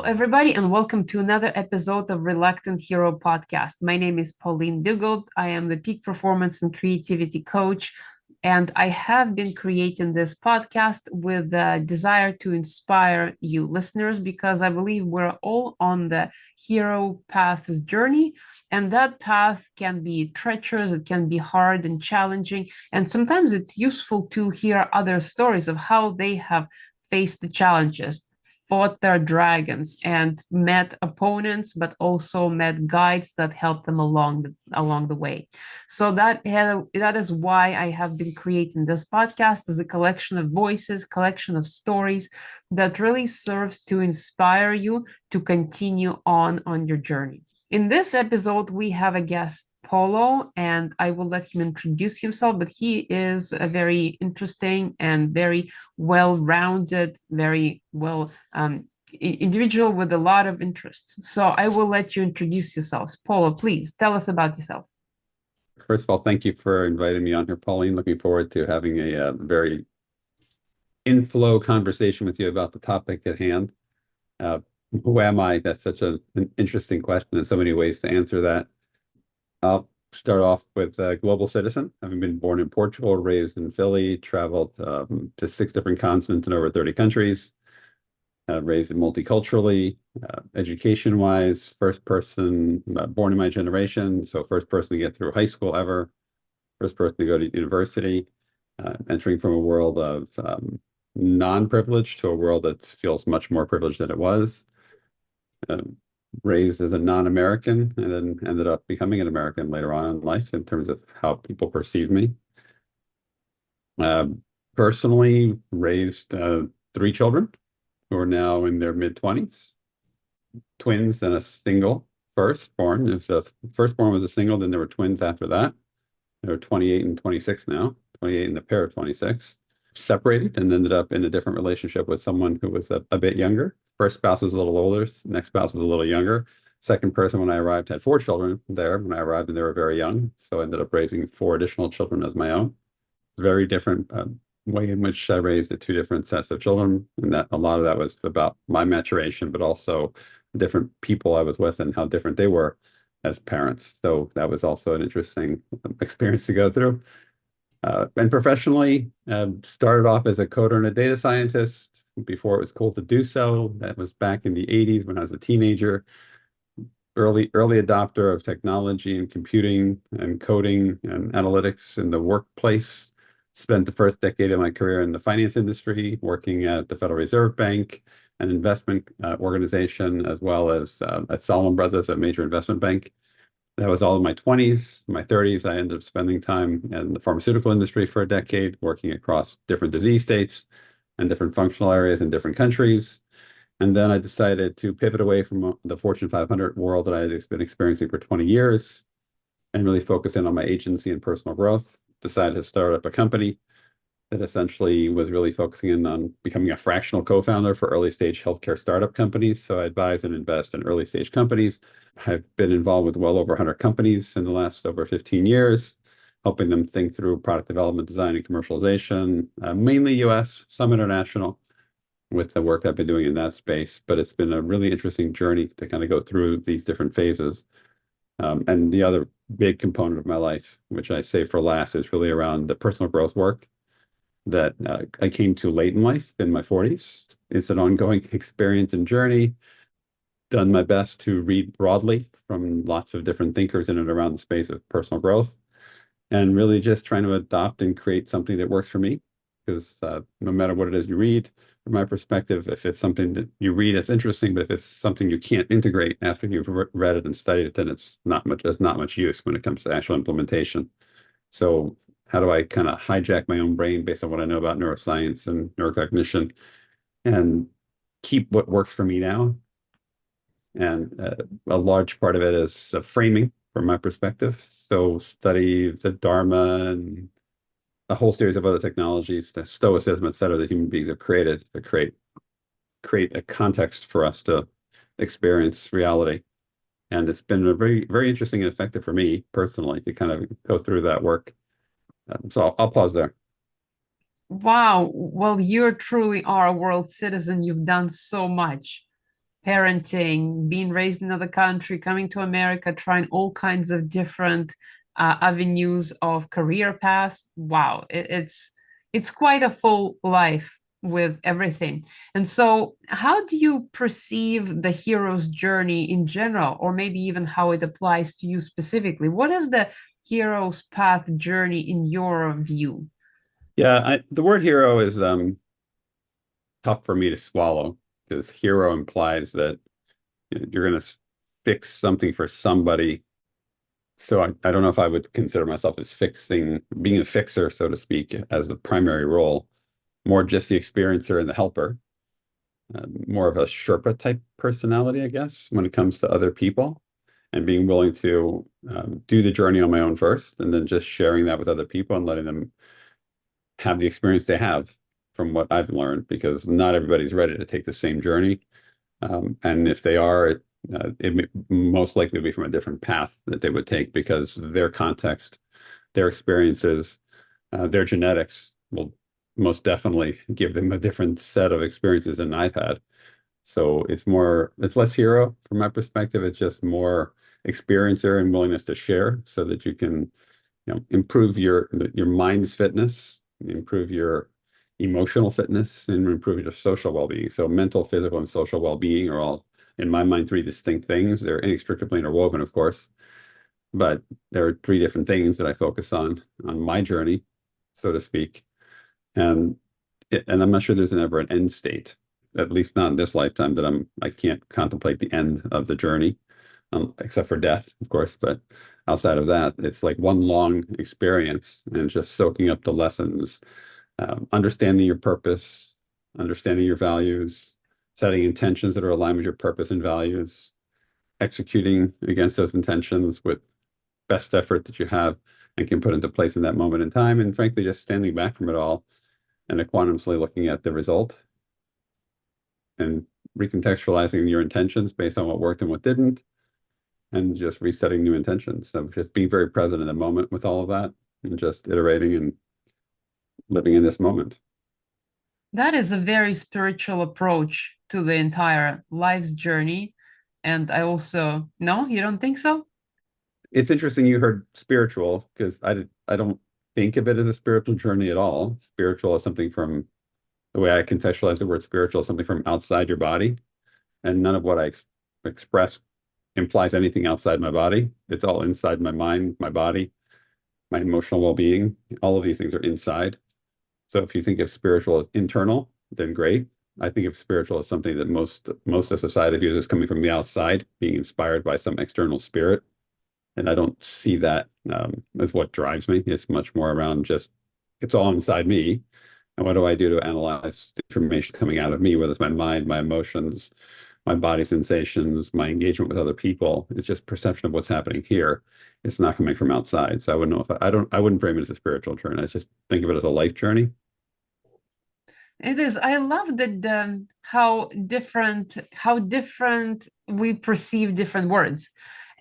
everybody, and welcome to another episode of Reluctant Hero podcast. My name is Pauline Duggold. I am the peak performance and creativity coach, and I have been creating this podcast with the desire to inspire you listeners because I believe we're all on the hero path's journey, and that path can be treacherous, it can be hard and challenging, and sometimes it's useful to hear other stories of how they have faced the challenges, fought their dragons, and met opponents, but also met guides that helped them along the way. So that is why I have been creating this podcast as a collection of voices, collection of stories that really serves to inspire you to continue on your journey. In this episode, we have a guest, Paulo, and I will let him introduce himself, but he is a very interesting and very well-rounded, very well individual with a lot of interests. So I will let you introduce yourselves. Paulo, please tell us about yourself. First of all, thank you for inviting me on here, Pauline. Looking forward to having a very in-flow conversation with you about the topic at hand. Who am I? That's such an interesting question and so many ways to answer that. I'll start off with a global citizen, having been born in Portugal, raised in Philly, traveled to 6 different continents and over 30 countries, raised multiculturally, education-wise, first person born in my generation, so first person to get through high school ever, first person to go to university, entering from a world of non-privilege to a world that feels much more privileged than it was. Raised as a non-American and then ended up becoming an American later on in life in terms of how people perceive me. Personally, raised 3 children who are now in their mid-20s, twins and a single firstborn. Firstborn was a single, then there were twins after that. They're 28 and 26 now, 28 and a pair of 26. Separated and ended up in a different relationship with someone who was a bit younger. First spouse was a little older, next spouse was a little younger. Second person, when I arrived, had 4 children there when I arrived, and they were very young. So I ended up raising 4 additional children as my own. Very different way in which I raised the 2 different sets of children. And that a lot of that was about my maturation, but also different people I was with and how different they were as parents. So that was also an interesting experience to go through. And professionally, started off as a coder and a data scientist before it was cool to do so. That was back in the 80s when I was a teenager. Early adopter of technology and computing and coding and analytics in the workplace. Spent the first decade of my career in the finance industry, working at the Federal Reserve Bank, an investment organization, as well as at Salomon Brothers, a major investment bank. That was all in my 20s. In my 30s, I ended up spending time in the pharmaceutical industry for a decade, working across different disease states and different functional areas in different countries. And then I decided to pivot away from the Fortune 500 world that I had been experiencing for 20 years and really focus in on my agency and personal growth. Decided to start up a company that essentially was really focusing in on becoming a fractional co-founder for early stage healthcare startup companies. So I advise and invest in early stage companies. I've been involved with well over 100 companies in the last over 15 years, helping them think through product development, design, and commercialization, mainly US, some international, with the work I've been doing in that space. But it's been a really interesting journey to kind of go through these different phases. And the other big component of my life, which I say for last, is really around the personal growth work that I came to late in life, in my 40s. It's an ongoing experience and journey. Done my best to read broadly from lots of different thinkers in and around the space of personal growth, and really just trying to adopt and create something that works for me. Because no matter what it is you read, from my perspective, if it's something that you read, it's interesting, but if it's something you can't integrate after you've read it and studied it, then there's not much use when it comes to actual implementation. So how do I kind of hijack my own brain based on what I know about neuroscience and neurocognition and keep what works for me now? And a large part of it is framing from my perspective. So study the Dharma and a whole series of other technologies, the Stoicism, et cetera, that human beings have created to create a context for us to experience reality. And it's been a very, very interesting and effective for me personally to kind of go through that work. So I'll pause there. Wow. Well, you truly are a world citizen. You've done so much. parenting, being raised in another country, coming to America, trying all kinds of different avenues of career paths. Wow, it's quite a full life with everything. And so, how do you perceive the hero's journey in general, or maybe even how it applies to you specifically? What is the hero's path journey in your view? Yeah, the word hero is tough for me to swallow because hero implies that you're going to fix something for somebody. So I don't know if I would consider myself as being a fixer, so to speak, as the primary role, more just the experiencer and the helper, more of a Sherpa type personality, I guess, when it comes to other people, and being willing to do the journey on my own first, and then just sharing that with other people and letting them have the experience they have from what I've learned, because not everybody's ready to take the same journey. And if they are, it most likely be from a different path that they would take because their context, their experiences, their genetics will most definitely give them a different set of experiences than I've had. So it's less hero from my perspective. It's just more experiencer and willingness to share so that you can, improve your mind's fitness, improve your emotional fitness, and improve your social well-being. So mental, physical, and social well-being are all, in my mind, three distinct things. They're inextricably interwoven, of course, but there are three different things that I focus on my journey, so to speak. And and I'm not sure there's ever an end state, at least not in this lifetime, that I can't contemplate the end of the journey, except for death, of course. But outside of that, it's like one long experience and just soaking up the lessons, understanding your purpose, understanding your values, setting intentions that are aligned with your purpose and values, executing against those intentions with best effort that you have and can put into place in that moment in time, and frankly, just standing back from it all and equanimously looking at the result and recontextualizing your intentions based on what worked and what didn't, and just resetting new intentions. So just being very present in the moment with all of that and just iterating and living in this moment. That is a very spiritual approach to the entire life's journey. And I also, no, you don't think so? It's interesting you heard spiritual because I don't think of it as a spiritual journey at all. Spiritual is something from the way I contextualize the word spiritual is something from outside your body, and none of what I express implies anything outside my body. It's all inside my mind, my body, my emotional well-being. All of these things are inside. So if you think of spiritual as internal, then great. I think of spiritual as something that most of society views as coming from the outside, being inspired by some external spirit. And I don't see that as what drives me. It's much more around just, it's all inside me. And what do I do to analyze the information coming out of me, whether it's my mind, my emotions, my body sensations, my engagement with other people. It's just perception of what's happening here. It's not coming from outside. So I wouldn't know if I wouldn't frame it as a spiritual journey. I just think of it as a life journey. It is. I love that how different we perceive different words.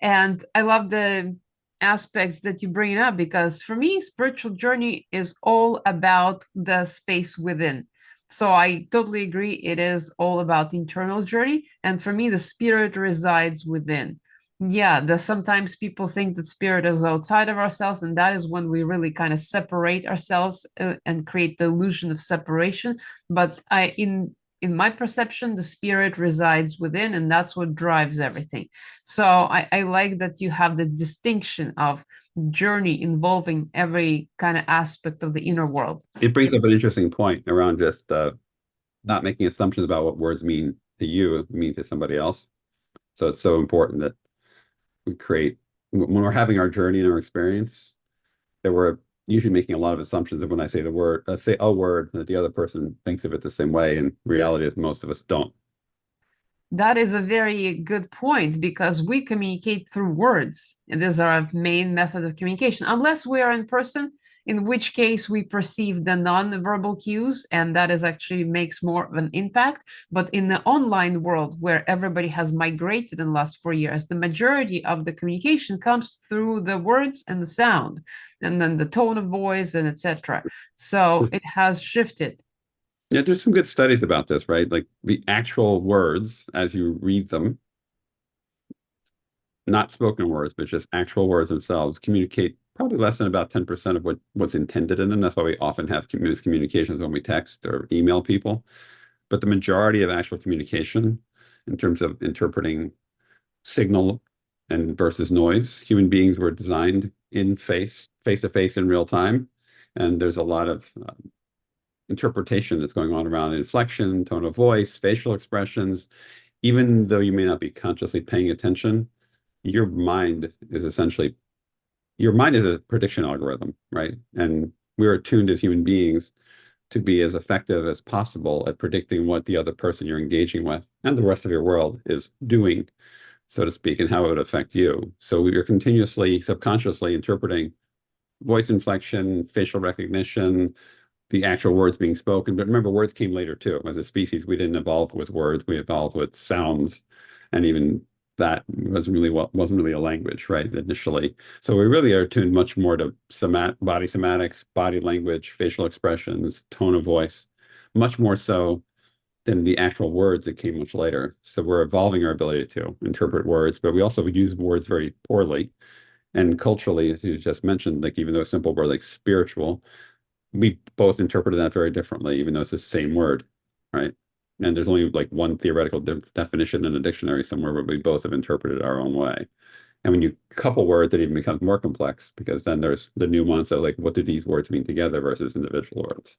And I love the aspects that you bring up because for me, spiritual journey is all about the space within. So I totally agree. It is all about the internal journey. And for me, the spirit resides within. Yeah, the sometimes people think that spirit is outside of ourselves, and that is when we really kind of separate ourselves and create the illusion of separation. But in my perception, the spirit resides within, and that's what drives everything. So I like that you have the distinction of journey involving every kind of aspect of the inner world. It brings up an interesting point around just not making assumptions about what words mean to you, mean to somebody else. So it's so important that we create, when we're having our journey and our experience, that we're usually making a lot of assumptions of when I say the word, say a word, that the other person thinks of it the same way. And reality is most of us don't. That is a very good point because we communicate through words. And these are our main method of communication, unless we are in person, in which case we perceive the non-verbal cues, and that is actually makes more of an impact. But in the online world where everybody has migrated in the last 4 years, the majority of the communication comes through the words and the sound, and then the tone of voice and etc. So it has shifted. Yeah, there's some good studies about this, right? Like the actual words as you read them, not spoken words, but just actual words themselves, communicate probably less than about 10% of what's intended in them. That's why we often have miscommunications when we text or email people. But the majority of actual communication, in terms of interpreting signal and versus noise, human beings were designed in face to face in real time. And there's a lot of interpretation that's going on around inflection, tone of voice, facial expressions. Even though you may not be consciously paying attention, your mind is essentially your mind is a prediction algorithm, right? And we're attuned as human beings to be as effective as possible at predicting what the other person you're engaging with and the rest of your world is doing, so to speak, and how it would affect you. So you're continuously, subconsciously interpreting voice inflection, facial recognition, the actual words being spoken. But remember, words came later too. As a species, we didn't evolve with words; we evolved with sounds, and even that wasn't really a language, right? Initially, so we really are tuned much more to body somatics, body language, facial expressions, tone of voice, much more so than the actual words that came much later. So we're evolving our ability to interpret words, but we also use words very poorly. And culturally, as you just mentioned, like even though a simple word like spiritual, we both interpreted that very differently, even though it's the same word, right? And there's only like one theoretical definition in a dictionary somewhere, but we both have interpreted our own way. And when you couple words, it even becomes more complex because then there's the nuance of like, what do these words mean together versus individual words?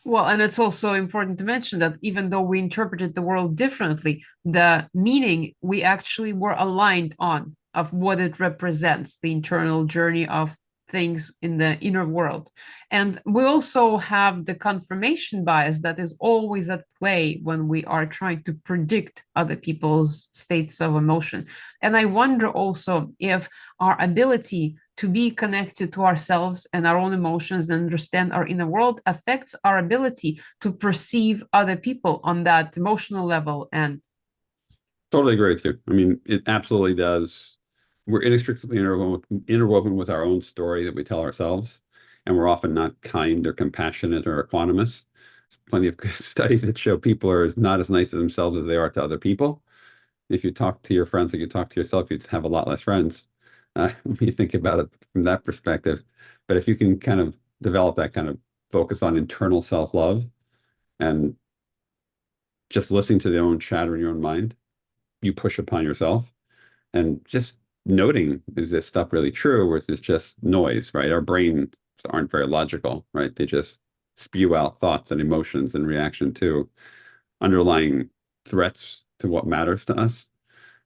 Well, and it's also important to mention that even though we interpreted the world differently, the meaning we actually were aligned on of what it represents, the internal journey of things in the inner world. And we also have the confirmation bias that is always at play when we are trying to predict other people's states of emotion. And I wonder also if our ability to be connected to ourselves and our own emotions and understand our inner world affects our ability to perceive other people on that emotional level. And Totally agree with you. I mean, it absolutely does. We're inextricably interwoven with our own story that we tell ourselves, and we're often not kind or compassionate or equanimous. There's plenty of good studies that show people are not as nice to themselves as they are to other people. If you talk to your friends like you talk to yourself, you'd have a lot less friends, when you think about it from that perspective. But if you can kind of develop that kind of focus on internal self-love and just listening to their own chatter in your own mind, you push upon yourself and just noting, is this stuff really true or is this just noise, right? Our brains aren't very logical, right? They just spew out thoughts and emotions in reaction to underlying threats to what matters to us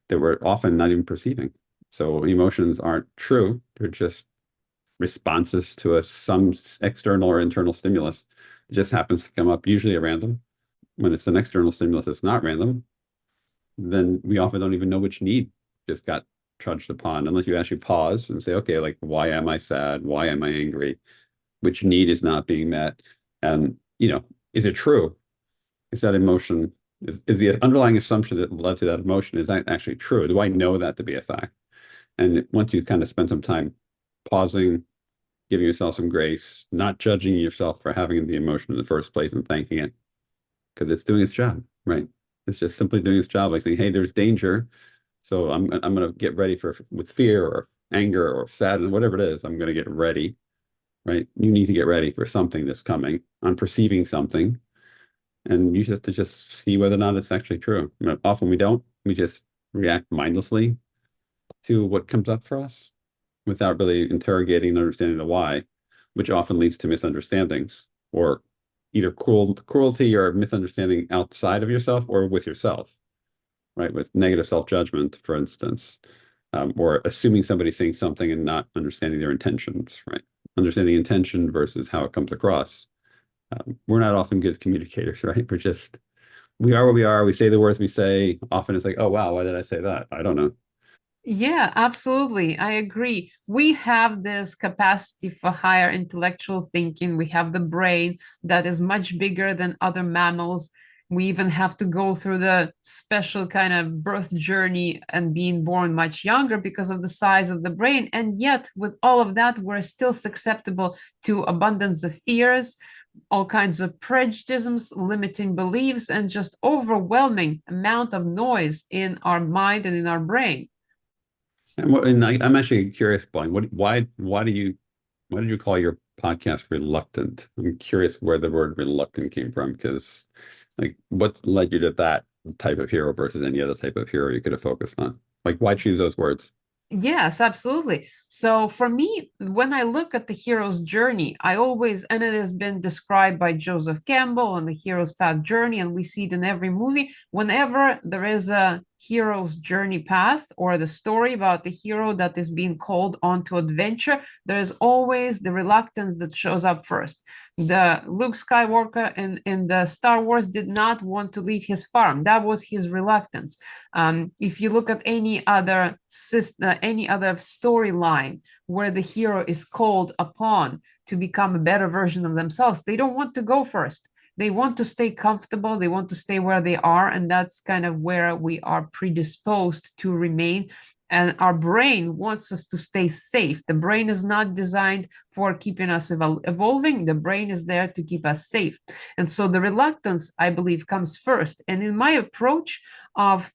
that we're often not even perceiving. So emotions aren't true. They're just responses to some external or internal stimulus. It just happens to come up usually at random. When it's an external stimulus that's not random, then we often don't even know which need just got trudged upon unless you actually pause and say, okay, like, why am I sad? Why am I angry? Which need is not being met? And, is it true? Is that emotion, is the underlying assumption that led to that emotion, is that actually true? Do I know that to be a fact? And once you kind of spend some time pausing, giving yourself some grace, not judging yourself for having the emotion in the first place and thanking it because it's doing its job, right? It's just simply doing its job, like saying, "Hey, there's danger, so I'm going to get ready for with fear or anger or sadness, whatever it is. I'm going to get ready, right? You need to get ready for something that's coming. I'm perceiving something, and you just have to just see whether or not it's actually true. Often we don't. We just react mindlessly to what comes up for us without really interrogating and understanding the why, which often leads to misunderstandings or either cruelty or misunderstanding outside of yourself or with yourself, right? With negative self-judgment, for instance, or assuming somebody's saying something and not understanding their intentions, right? Understanding intention versus how it comes across. We're not often good communicators, right? We are what we are. We say the words we say. Often it's like, oh, wow, why did I say that? I don't know. yeah, absolutely. I agree. We have this capacity for higher intellectual thinking. We have the brain that is much bigger than other mammals. We even have to go through the special kind of birth journey and being born much younger because of the size of the brain. And yet, with all of that, we're still susceptible to abundance of fears. all kinds of prejudices, limiting beliefs, and just overwhelming amount of noise in our mind and in our brain. I'm actually curious, Blaine, why did you call your podcast reluctant? I'm curious where the word reluctant came from, because like what led you to that type of hero versus any other type of hero you could have focused on? Like why choose those words? Yes, absolutely. So for me, when I look at the hero's journey, I always, and it has been described by Joseph Campbell and the hero's path journey, and we see it in every movie. Whenever there is a hero's journey path or the story about the hero that is being called on to adventure, there is always the reluctance that shows up first. The Luke Skywalker in the Star Wars did not want to leave his farm. That was his reluctance. If you look at any other storyline where the hero is called upon to become a better version of themselves, they don't want to go first. They want to stay comfortable. They want to stay where they are, and that's kind of where we are predisposed to remain. And our brain wants us to stay safe. The brain is not designed for keeping us evolving. The brain is there to keep us safe. And so the reluctance, I believe, comes first. And in my approach of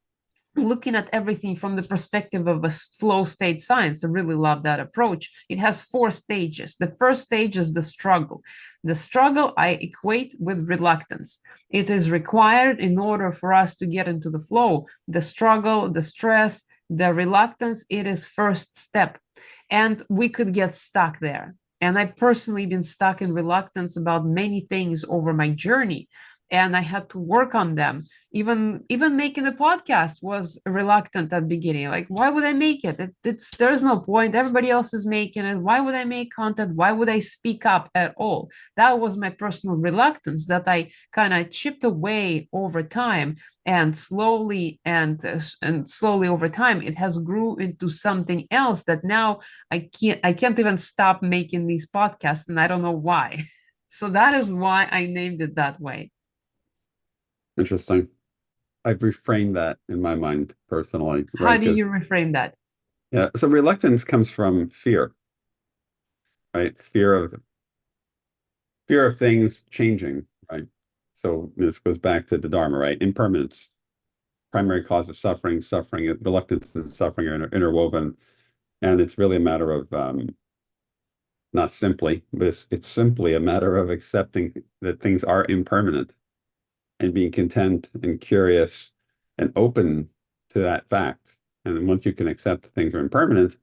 looking at everything from the perspective of a flow state science. I really love that approach. It has four stages. The first stage is the struggle. The struggle I equate with reluctance. It is required in order for us to get into the flow. The struggle, the stress, the reluctance, it is first step. And we could get stuck there. And I've personally been stuck in reluctance about many things over my journey. And I had to work on them. Even making a podcast was reluctant at the beginning. Like, why would I make it? It's there's no point. Everybody else is making it. Why would I make content? Why would I speak up at all? That was my personal reluctance that I kind of chipped away over time, and slowly over time it has grew into something else that now I can't even stop making these podcasts, and I don't know why. So that is why I named it that way. Interesting. I've reframed that in my mind personally, How right? do Because you reframe that? yeah, so reluctance comes from fear, right? Fear of things changing, right? So this goes back to the Dharma, right? Impermanence, primary cause of suffering, reluctance and suffering are interwoven. And it's really a matter of not simply, but it's simply a matter of accepting that things are impermanent and being content and curious and open to that fact. And once you can accept things are impermanent,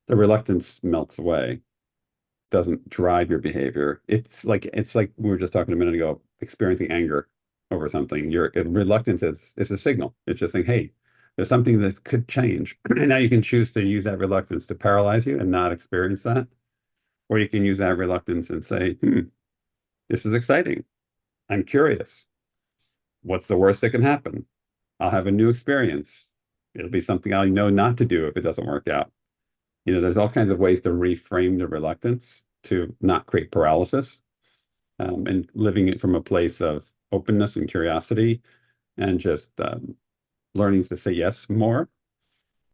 the reluctance melts away, doesn't drive your behavior. It's like we were just talking a minute ago, experiencing anger over something. Your reluctance is a signal. It's just saying, hey, there's something that could change. And now you can choose to use that reluctance to paralyze you and not experience that. Or you can use that reluctance and say, this is exciting. I'm curious. What's the worst that can happen? I'll have a new experience. It'll be something I know not to do if it doesn't work out. There's all kinds of ways to reframe the reluctance to not create paralysis, and living it from a place of openness and curiosity and just learning to say yes more.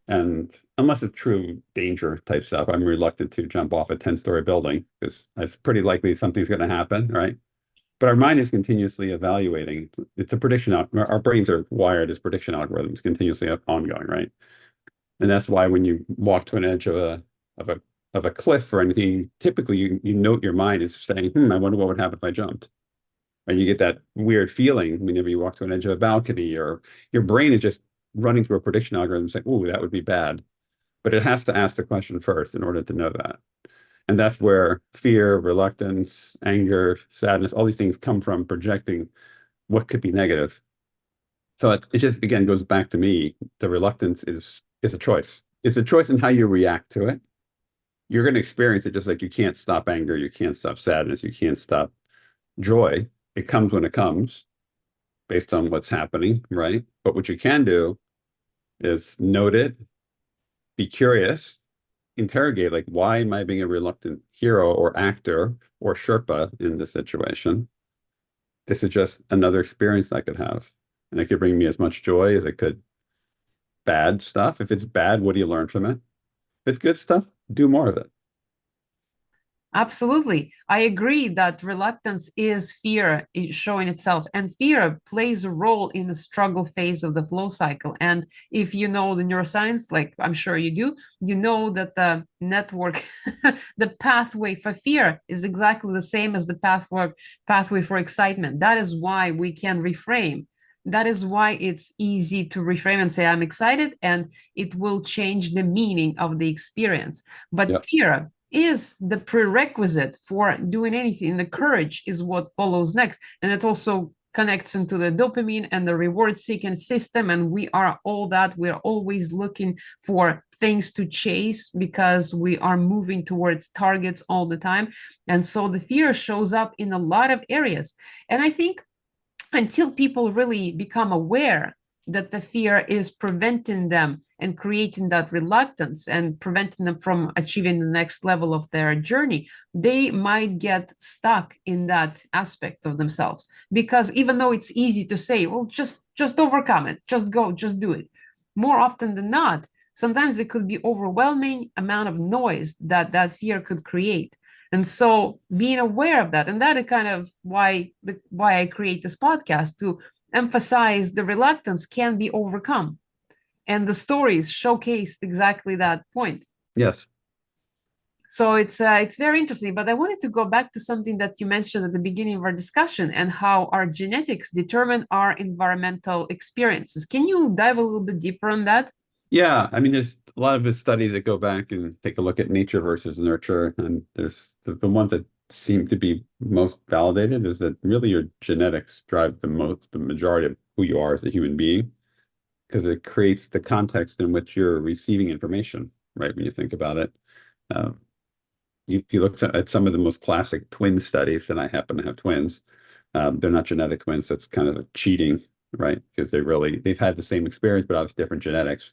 And unless it's true danger type stuff, I'm reluctant to jump off a 10-story building because it's pretty likely something's going to happen, right? But our mind is continuously evaluating. It's a prediction. Our brains are wired as prediction algorithms, continuously ongoing, right? And that's why when you walk to an edge of a of a cliff or anything, typically you note your mind is saying, I wonder what would happen if I jumped. And you get that weird feeling whenever you walk to an edge of a balcony, or your brain is just running through a prediction algorithm saying, oh, that would be bad. But it has to ask the question first in order to know that. And that's where fear, reluctance, anger, sadness, all these things come from projecting what could be negative. So it just again goes back to me. The reluctance is a choice. It's a choice in how you react to it. You're going to experience it just like you can't stop anger, you can't stop sadness, you can't stop joy. It comes when it comes based on what's happening, right? But what you can do is note it, be curious, interrogate, like, why am I being a reluctant hero or actor or Sherpa in this situation? This is just another experience I could have. And it could bring me as much joy as it could bad stuff. If it's bad, what do you learn from it? If it's good stuff, do more of it. Absolutely. I agree that reluctance is fear showing itself, and fear plays a role in the struggle phase of the flow cycle. And if you know the neuroscience, like I'm sure you do, you know that the network, the pathway for fear is exactly the same as the pathway for excitement. That is why we can reframe. That is why it's easy to reframe and say, I'm excited, and it will change the meaning of the experience. But Yep. fear is the prerequisite for doing anything. The courage is what follows next. And it also connects into the dopamine and the reward seeking system. And we are all that. We're always looking for things to chase because we are moving towards targets all the time. And so the fear shows up in a lot of areas. And I think until people really become aware that the fear is preventing them and creating that reluctance and preventing them from achieving the next level of their journey, they might get stuck in that aspect of themselves. Because even though it's easy to say, well, just overcome it, just go, just do it, more often than not, sometimes it could be overwhelming amount of noise that that fear could create. And so being aware of that, and that is kind of why I create this podcast, to emphasize the reluctance can be overcome. And the stories showcased exactly that point. Yes. So it's very interesting. But I wanted to go back to something that you mentioned at the beginning of our discussion, and how our genetics determine our environmental experiences. Can you dive a little bit deeper on that? Yeah, I mean, there's a lot of the studies that go back and take a look at nature versus nurture, and there's the ones that seem to be most validated is that really your genetics drive the majority of who you are as a human being, because it creates the context in which you're receiving information, right? When you think about it, uh, you look at some of the most classic twin studies, and I happen to have twins. They're not genetic twins, so it's kind of cheating, right? Because they've had the same experience, but obviously different genetics.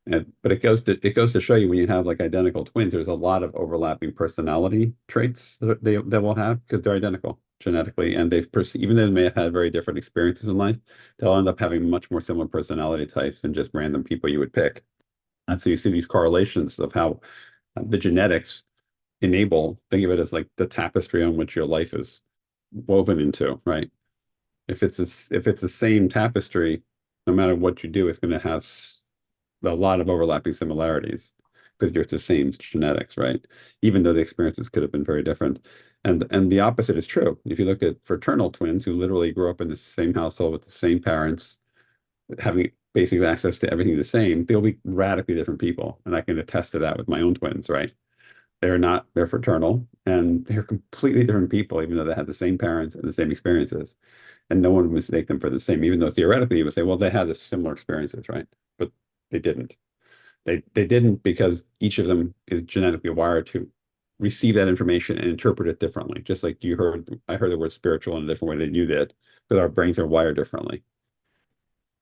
But it goes to show you when you have like identical twins, there's a lot of overlapping personality traits that they will have because they're identical genetically, and even though they may have had very different experiences in life, they'll end up having much more similar personality types than just random people you would pick. And so you see these correlations of how the genetics think of it as like the tapestry on which your life is woven into, right? If it's the same tapestry, no matter what you do, it's going to have a lot of overlapping similarities because you're the same genetics, right? Even though the experiences could have been very different. And the opposite is true. If you look at fraternal twins who literally grew up in the same household with the same parents, having basically access to everything the same, they'll be radically different people. And I can attest to that with my own twins, right? They're fraternal and they're completely different people, even though they had the same parents and the same experiences. And no one would mistake them for the same, even though theoretically you would say, well, they had this similar experiences, right? But they didn't. They didn't because each of them is genetically wired to receive that information and interpret it differently. Just like I heard the word spiritual in a different way than you did, because our brains are wired differently.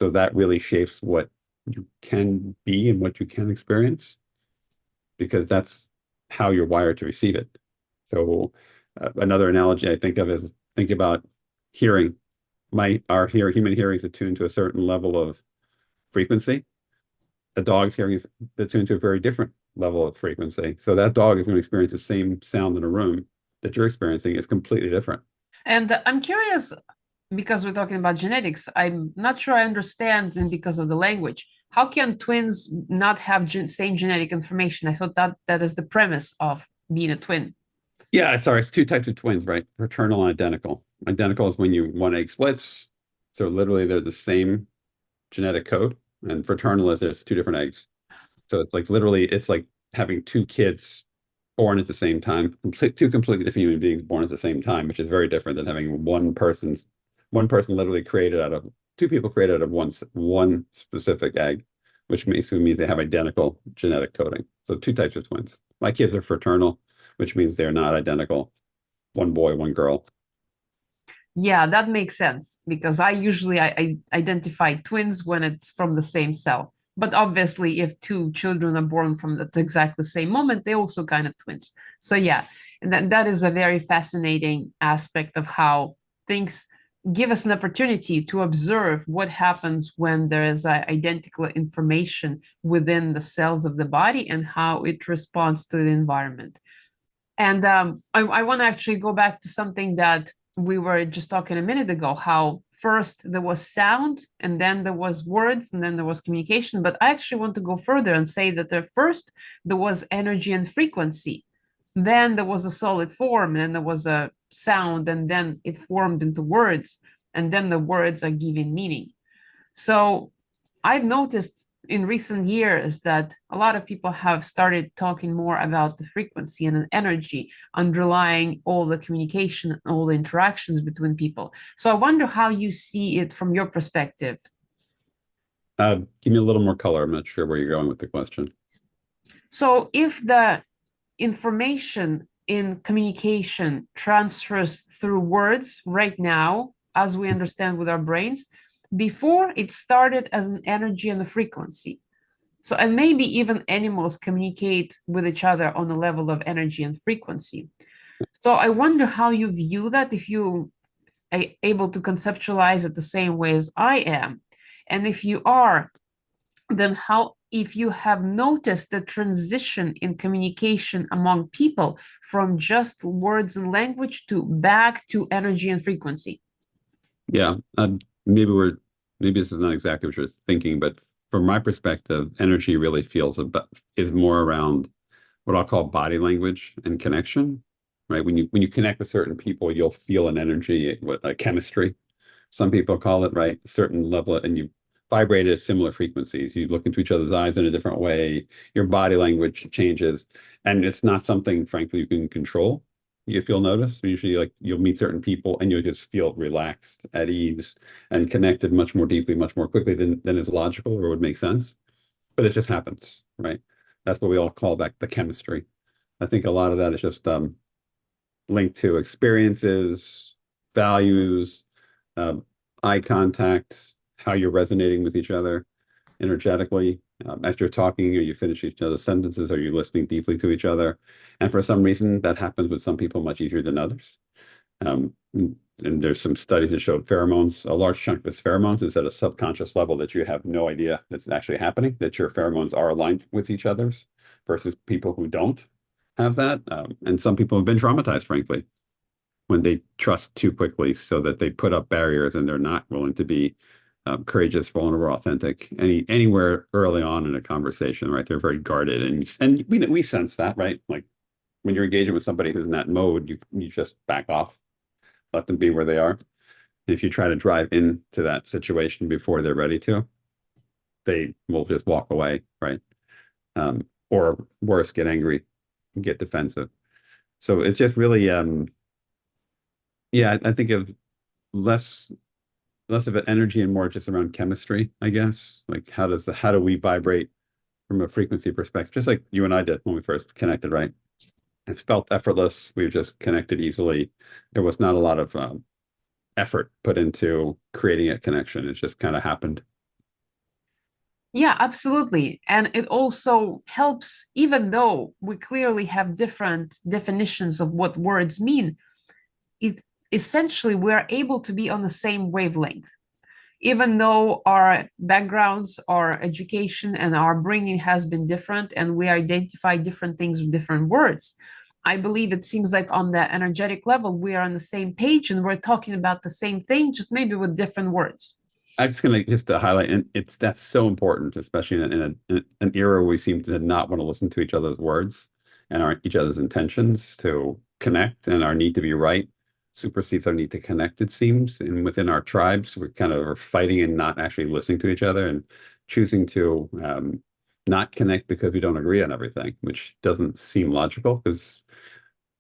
So that really shapes what you can be and what you can experience, because that's how you're wired to receive it. So another analogy I think of is think about hearing. Human hearing is attuned to a certain level of frequency. A dog's hearing is attuned to a very different level of frequency. So that dog is going to experience the same sound in a room that you're experiencing is completely different. And I'm curious, because we're talking about genetics, I'm not sure I understand, and because of the language, how can twins not have same genetic information? I thought that that is the premise of being a twin. Yeah, sorry, it's two types of twins, right? Fraternal and identical. Identical is when one egg splits. So literally they're the same genetic code. And fraternal is there's two different eggs. So it's like literally, it's like having two kids born at the same time, two completely different human beings born at the same time, which is very different than having one person literally created out of two people created out of one specific egg, which basically means they have identical genetic coding. So two types of twins. My kids are fraternal, which means they're not identical. One boy, one girl. Yeah, that makes sense because I identify twins when it's from the same cell. But obviously, if two children are born from that exact the same moment, they're also kind of twins. So yeah, and that is a very fascinating aspect of how things give us an opportunity to observe what happens when there is identical information within the cells of the body and how it responds to the environment. And I want to actually go back to something that we were just talking a minute ago, how first there was sound, and then there was words, and then there was communication. But I actually want to go further and say that at first there was energy and frequency. Then there was a solid form, and then there was a sound, and then it formed into words, and then the words are giving meaning. So I've noticed in recent years that a lot of people have started talking more about the frequency and the energy underlying all the communication and all the interactions between people. So I wonder how you see it from your perspective. Give me a little more color. I'm not sure where you're going with the question. So if the information in communication transfers through words right now, as we understand with our brains, before it started as an energy and a frequency. So, and maybe even animals communicate with each other on a level of energy and frequency. So I wonder how you view that, if you are able to conceptualize it the same way as I am. And if you are, then how, if you have noticed the transition in communication among people from just words and language to back to energy and frequency. Yeah, maybe this is not exactly what you're thinking, but from my perspective, energy really feels about is more around what I'll call body language and connection, right? When you connect with certain people, you'll feel an energy, what a chemistry, some people call it, right? A certain level, and you vibrate at similar frequencies. You look into each other's eyes in a different way. Your body language changes, and it's not something, frankly, you can control. If you'll notice, usually like you'll meet certain people and you'll just feel relaxed, at ease, and connected much more deeply, much more quickly than is logical or would make sense. But it just happens, right? That's what we all call that the chemistry. I think a lot of that is just linked to experiences, values, uh, eye contact, how you're resonating with each other energetically. As you're talking, or you finish each other's sentences, are you listening deeply to each other? And for some reason, that happens with some people much easier than others. And there's some studies that showed pheromones, a large chunk of its pheromones is at a subconscious level that you have no idea that's actually happening, that your pheromones are aligned with each other's versus people who don't have that. And some people have been traumatized, frankly, when they trust too quickly so that they put up barriers and they're not willing to be courageous, vulnerable, authentic, anywhere early on in a conversation, right? They're very guarded, and we sense that, right? Like when you're engaging with somebody who's in that mode, you just back off, let them be where they are. If you try to drive into that situation before they're ready to, they will just walk away, right? Or worse, get angry, get defensive. So it's just really, yeah, I think of less less of an energy and more just around chemistry, I guess. Like how do we vibrate from a frequency perspective, just like you and I did when we first connected, right? It felt effortless. We just connected easily. There was not a lot of effort put into creating a connection. It just kind of happened. Yeah, absolutely. And it also helps, even though we clearly have different definitions of what words mean, it essentially we're able to be on the same wavelength. Even though our backgrounds, our education, and our bringing has been different, and we identify different things with different words, I believe it seems like on the energetic level, we are on the same page and we're talking about the same thing, just maybe with different words. I'm just gonna just to highlight, and it's that's so important, especially in an era where we seem to not want to listen to each other's words and each other's intentions to connect, and our need to be right supersedes our need to connect, it seems. And within our tribes, we kind of are fighting and not actually listening to each other and choosing to not connect because we don't agree on everything, which doesn't seem logical because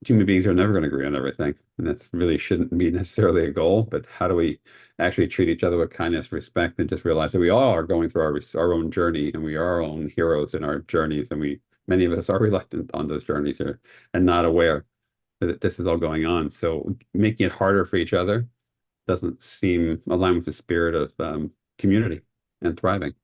human beings are never going to agree on everything. And that really shouldn't be necessarily a goal, but how do we actually treat each other with kindness, respect, and just realize that we all are going through our own journey and we are our own heroes in our journeys. And many of us are reluctant on those journeys here and not aware that this is all going on. So making it harder for each other doesn't seem aligned with the spirit of community and thriving.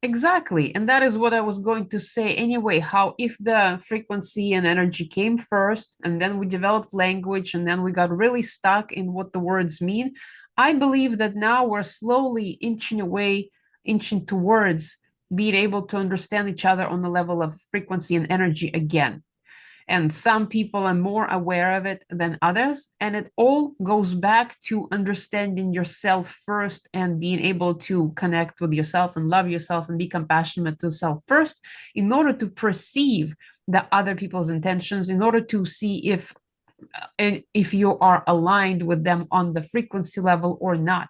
Exactly. And that is what I was going to say anyway. How if the frequency and energy came first, and then we developed language, and then we got really stuck in what the words mean, I believe that now we're slowly inching away, inching towards being able to understand each other on the level of frequency and energy again. And some people are more aware of it than others. And it all goes back to understanding yourself first and being able to connect with yourself and love yourself and be compassionate to self first in order to perceive the other people's intentions, in order to see if you are aligned with them on the frequency level or not.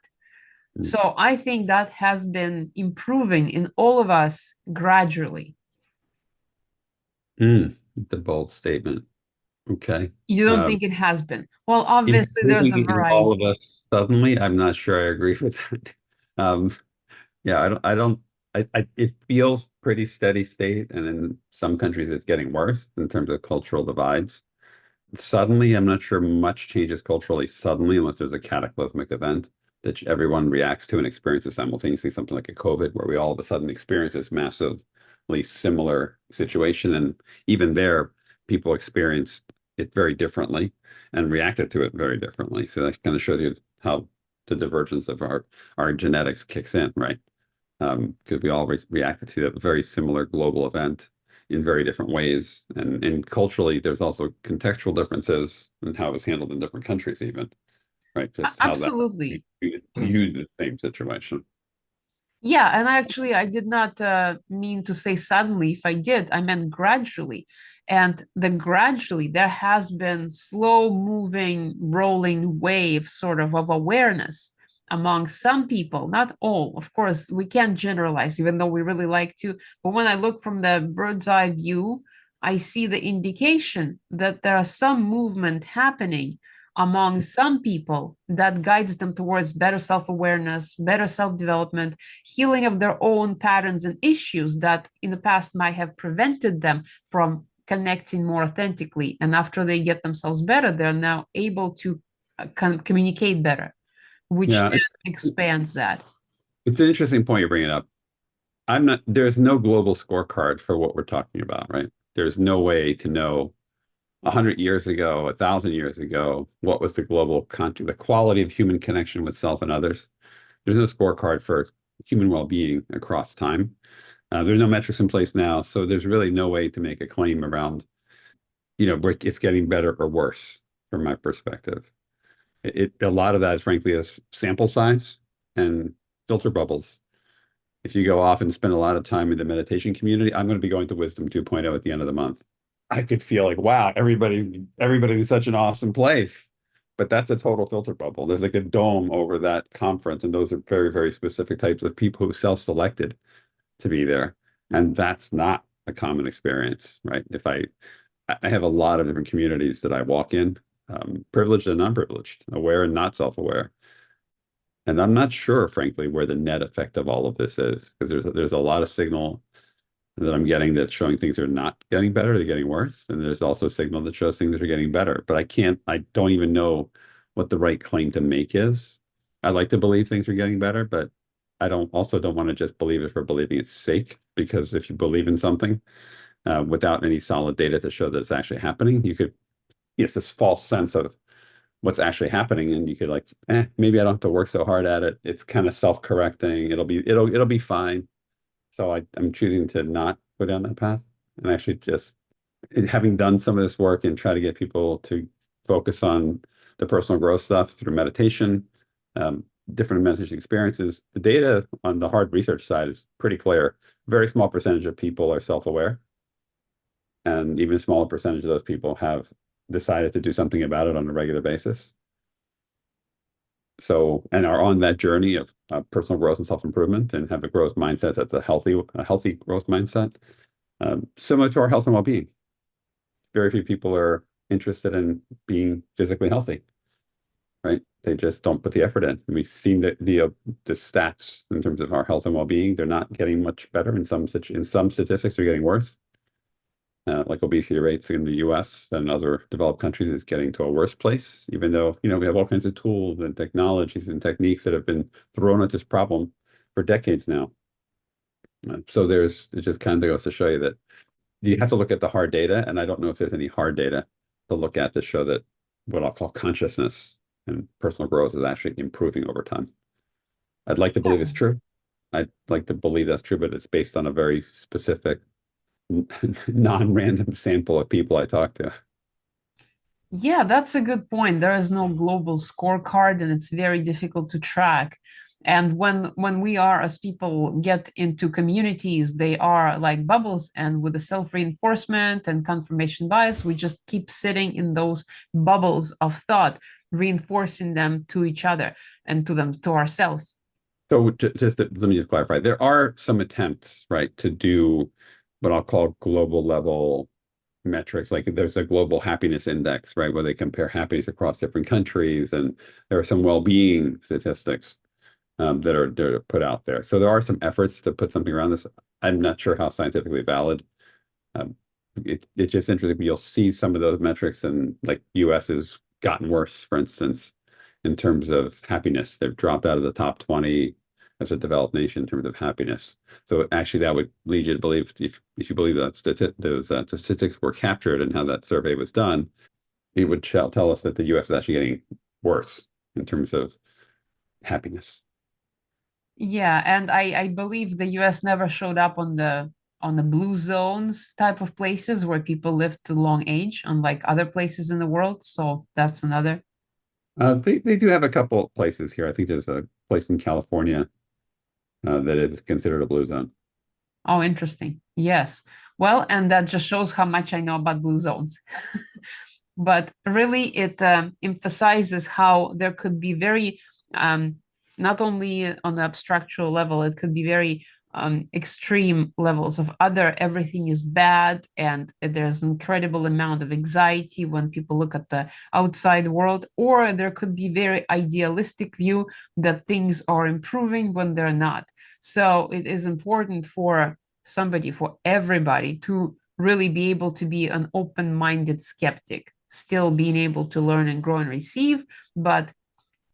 Mm. So I think that has been improving in all of us gradually. The bold statement. Okay. You don't Um, think it has been? Well, obviously, there's a Improving in all of variety. us suddenly, I'm not sure I agree with that. Um, yeah, it feels pretty steady state, and in some countries it's getting worse in terms of cultural divides. Suddenly, I'm not sure much changes culturally suddenly unless there's a cataclysmic event that everyone reacts to and experiences simultaneously, something like a COVID, where we all of a sudden experience this massively similar situation. And even there, people experienced it very differently and reacted to it very differently. So that kind of shows you how the divergence of our genetics kicks in, right? Because we all reacted to a very similar global event in very different ways. And culturally, there's also contextual differences in how it was handled in different countries, even, right? Just how that Absolutely. viewed the same situation. Yeah, and I did not mean to say suddenly. If I did, I meant gradually. And the gradually, there has been slow moving, rolling wave sort of awareness among some people, not all. Of course, we can't generalize, even though we really like to. But when I look from the bird's eye view, I see the indication that there are some movement happening among some people that guides them towards better self-awareness, better self-development, healing of their own patterns and issues that in the past might have prevented them from connecting more authentically. And after they get themselves better, they're now able to communicate better, which Yeah, then expands that. it's an interesting point you're bringing up. There's no global scorecard for what we're talking about, right? There's no way to know 100 years ago, 1,000 years ago, what was the global content, the quality of human connection with self and others. There's no scorecard for human well-being across time. There's no metrics in place now, so there's really no way to make a claim around, it's getting better or worse from my perspective. A lot of that is frankly is sample size and filter bubbles. If you go off and spend a lot of time in the meditation community, I'm going to be going to Wisdom 2.0 at the end of the month. I could feel like, wow, everybody's such an awesome place. But that's a total filter bubble. There's like a dome over that conference, and those are very, very specific types of people who self-selected to be there. And that's not a common experience, right? I have a lot of different communities that I walk in, privileged and non-privileged, aware and not self-aware. And I'm not sure, frankly, where the net effect of all of this is, because there's a lot of signal that I'm getting that's showing things are not getting better, they're getting worse. And there's also signal that shows things are getting better. But I don't even know what the right claim to make is. I like to believe things are getting better, but I don't want to just believe it for believing its sake, because if you believe in something without any solid data to show that it's actually happening, it's this false sense of what's actually happening, and you could like, maybe I don't have to work so hard at it. It's kind of self-correcting. It'll be fine. So I'm choosing to not go down that path and actually just having done some of this work and try to get people to focus on the personal growth stuff through meditation, um, different meditation experiences. The data on the hard research side is pretty clear. Very small percentage of people are self-aware, and even a smaller percentage of those people have decided to do something about it on a regular basis. So, and are on that journey of personal growth and self-improvement and have a growth mindset that's a healthy growth mindset, similar to our health and well-being. Very few people are interested in being physically healthy, right? They just don't put the effort in. And we've seen the stats in terms of our health and well-being. They're not getting much better. In some statistics, they're getting worse. Like obesity rates in the US and other developed countries is getting to a worse place, even though, we have all kinds of tools and technologies and techniques that have been thrown at this problem for decades now. So it just kind of goes to show you that you have to look at the hard data, and I don't know if there's any hard data to look at to show that what I'll call consciousness and personal growth is actually improving over time. I'd like to believe it's true. I'd like to believe that's true, but it's based on a very specific non-random sample of people I talk to. Yeah, that's a good point. There is no global scorecard and it's very difficult to track. And when we are as people get into communities, they are like bubbles, and with the self-reinforcement and confirmation bias, we just keep sitting in those bubbles of thought, reinforcing them to each other and to ourselves. So let me just clarify. There are some attempts, right, to do what I'll call global level metrics. Like there's a global happiness index, right, where they compare happiness across different countries, and there are some well-being statistics that are put out there. So there are some efforts to put something around this. I'm not sure how scientifically valid. Um, it's just interesting. You'll see some of those metrics, and like U.S. has gotten worse, for instance, in terms of happiness. They've dropped out of the top 20 as a developed nation in terms of happiness. So actually, that would lead you to believe, if you believe that those statistics were captured and how that survey was done, it would tell us that the U.S. is actually getting worse in terms of happiness. Yeah, and I believe the US never showed up on the blue zones type of places where people live to long age, unlike other places in the world. So that's another. They do have a couple places here. I think there's a place in California that is considered a blue zone. Oh, interesting. Yes. Well, and that just shows how much I know about blue zones. But really, it emphasizes how there could be very, um, not only on the abstractual level, it could be very extreme levels of other everything is bad, and there's an incredible amount of anxiety when people look at the outside world, or there could be very idealistic view that things are improving when they're not. So it is important for somebody, for everybody, to really be able to be an open-minded skeptic, still being able to learn and grow and receive, but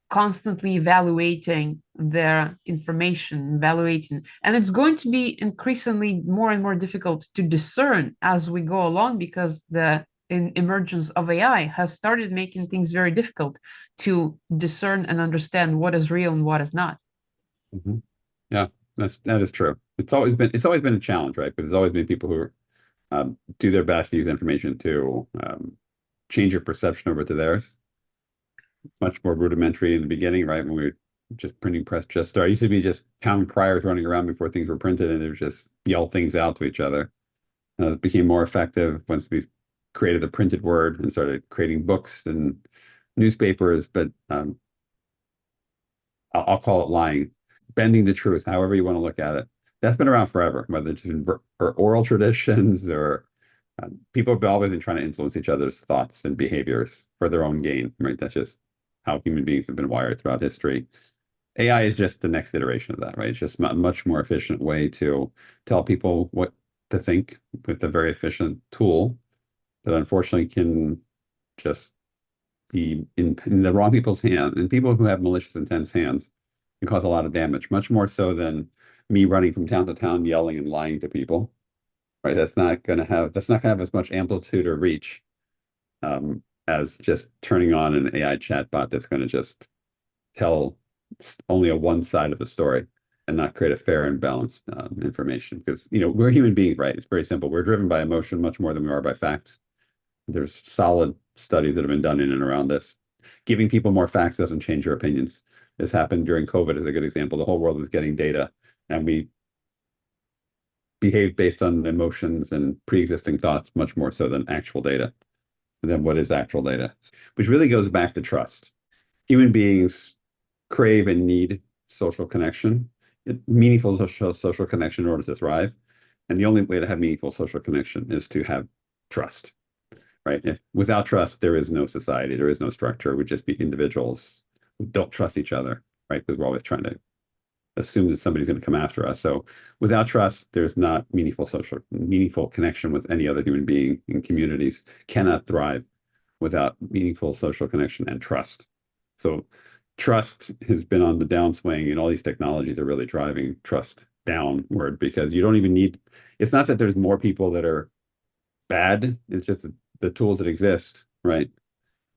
constantly evaluating their information, evaluating. And it's going to be increasingly more and more difficult to discern as we go along, because the emergence of AI has started making things very difficult to discern and understand what is real and what is not. Mhm. Yeah, that is true. It's always been a challenge, right? Because there's always been people who do their best to use information to change your perception over to theirs. Much more rudimentary in the beginning, right? When we were just printing press just started. It used to be just town criers running around before things were printed, and they would just yell things out to each other. It became more effective once we created the printed word and started creating books and newspapers. But I'll call it lying, bending the truth, however you want to look at it. That's been around forever, whether it's in or oral traditions or people have always been trying to influence each other's thoughts and behaviors for their own gain, right? That's just how human beings have been wired throughout history. AI is just the next iteration of that, right? It's just a much more efficient way to tell people what to think with a very efficient tool that unfortunately can just be in the wrong people's hands, and people who have malicious intents hands can cause a lot of damage, much more so than me running from town to town yelling and lying to people, right? That's not gonna have as much amplitude or reach as just turning on an AI chatbot that's going to just tell only a one side of the story and not create a fair and balanced information. Because we're human beings, right? It's very simple. We're driven by emotion much more than we are by facts. There's solid studies that have been done in and around this. Giving people more facts doesn't change your opinions. This happened during COVID as a good example. The whole world was getting data, and we behave based on emotions and pre-existing thoughts much more so than actual data, than what is actual data, which really goes back to trust. Human beings crave and need social connection, meaningful social connection in order to thrive. And the only way to have meaningful social connection is to have trust, right? Without trust, there is no society, there is no structure. We'd just be individuals who don't trust each other, right? Because we're always trying to assume that somebody's going to come after us. So without trust, there's not meaningful connection with any other human being in communities. Cannot thrive without meaningful social connection and trust. So trust has been on the downswing, and all these technologies are really driving trust downward, because you don't even need, it's not that there's more people that are bad, it's just the tools that exist, right?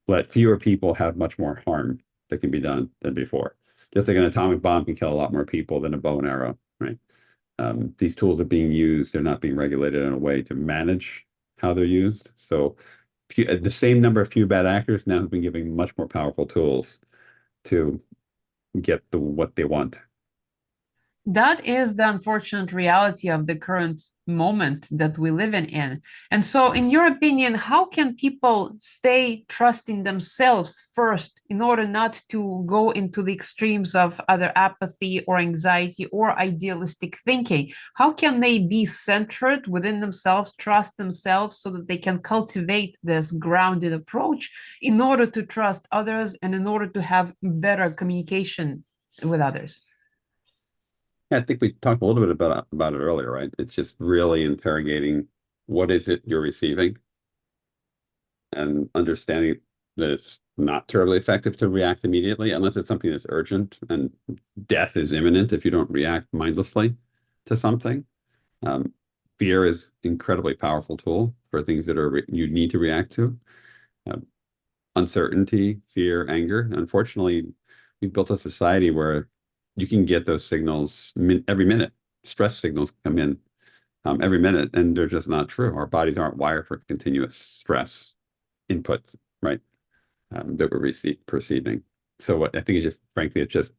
Let fewer people have much more harm that can be done than before. Just like an atomic bomb can kill a lot more people than a bow and arrow, right? These tools are being used, they're not being regulated in a way to manage how they're used. So the same number of few bad actors now have been giving much more powerful tools to get what they want. That is the unfortunate reality of the current moment that we live in. And so, in your opinion, how can people stay trusting themselves first in order not to go into the extremes of either apathy or anxiety or idealistic thinking? How can they be centered within themselves, trust themselves so that they can cultivate this grounded approach in order to trust others and in order to have better communication with others? Yeah, I think we talked a little bit about it earlier, right? It's just really interrogating what is it you're receiving and understanding that it's not terribly effective to react immediately unless it's something that's urgent and death is imminent if you don't react mindlessly to something. Um, Fear is incredibly powerful tool for things that are you need to react to. Um, Uncertainty, fear, anger. Unfortunately, we've built a society where you can get those signals every minute. Stress signals come in every minute, and they're just not true. Our bodies aren't wired for continuous stress inputs, right? That we're perceiving. So what I think is just, frankly, it's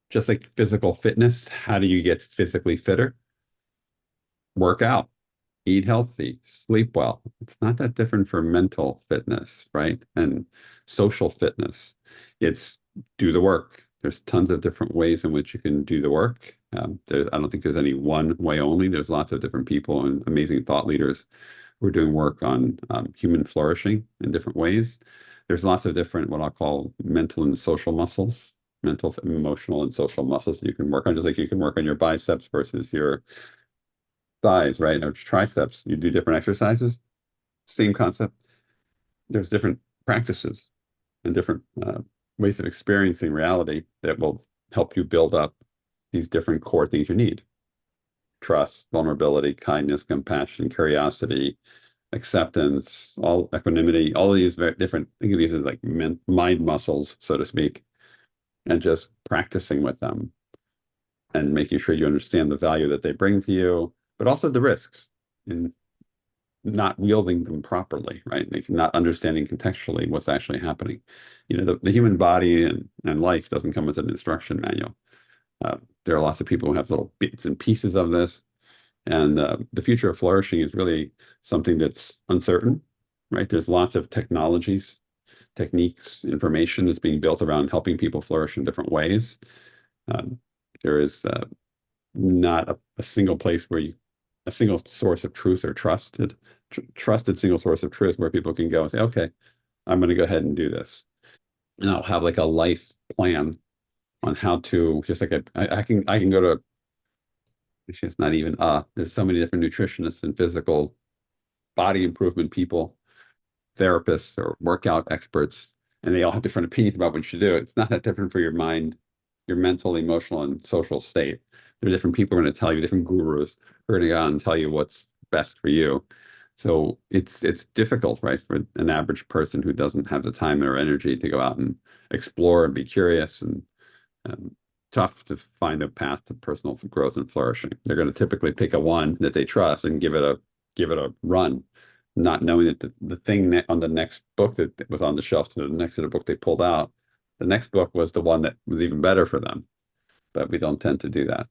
just like physical fitness. How do you get physically fitter? Work out, eat healthy, sleep well. It's not that different for mental fitness, right? And social fitness. It's do the work. There's tons of different ways in which you can do the work. I don't think there's any one way only. There's lots of different people and amazing thought leaders who are doing work on human flourishing in different ways. There's lots of different, what I'll call mental and social muscles, mental, emotional, and social muscles you can work on, just like you can work on your biceps versus your thighs, right? Or triceps. You do different exercises, same concept. There's different practices and different ways of experiencing reality that will help you build up these different core things you need. Trust, vulnerability, kindness, compassion, curiosity, acceptance, all equanimity, all of these very different, think of these as like mind muscles, so to speak, and just practicing with them and making sure you understand the value that they bring to you, but also the risks in not wielding them properly, right? Like not understanding contextually what's actually happening. You know, the human body and life doesn't come with an instruction manual. There are lots of people who have little bits and pieces of this. And the future of flourishing is really something that's uncertain, right? There's lots of technologies, techniques, information that's being built around helping people flourish in different ways. Um, there is not a single place where a single source of truth or trusted single source of truth where people can go and say, okay, I'm going to go ahead and do this. And I'll have like a life plan on how to, just like I can go to, it's not even, there's so many different nutritionists and physical body improvement people, therapists or workout experts, and they all have different opinions about what you should do. It's not that different for your mind, your mental, emotional, and social state. There are different people who are going to tell you, different gurus who are going to go out and tell you what's best for you. So it's difficult, right, for an average person who doesn't have the time or energy to go out and explore and be curious and tough to find a path to personal growth and flourishing. They're going to typically pick a one that they trust and give it a run, not knowing that the thing on the next book that was on the shelf to the next to the book they pulled out, the next book was the one that was even better for them. But we don't tend to do that.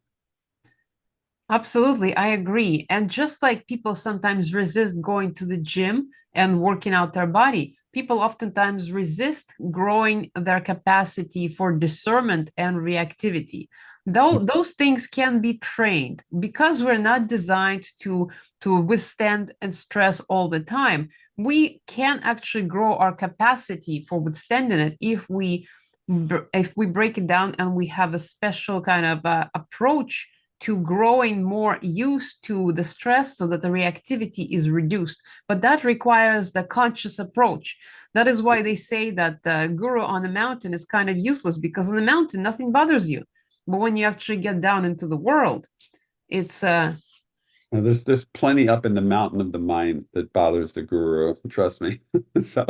Absolutely, I agree. And just like people sometimes resist going to the gym and working out their body, people oftentimes resist growing their capacity for discernment and reactivity. Though those things can be trained because we're not designed to withstand and stress all the time. We can actually grow our capacity for withstanding it if we break it down and we have a special kind of approach to growing more used to the stress so that the reactivity is reduced. But that requires the conscious approach. That is why they say that the guru on the mountain is kind of useless because on the mountain, nothing bothers you. But when you actually get down into the world, it's Now, there's plenty up in the mountain of the mind that bothers the guru. Trust me. So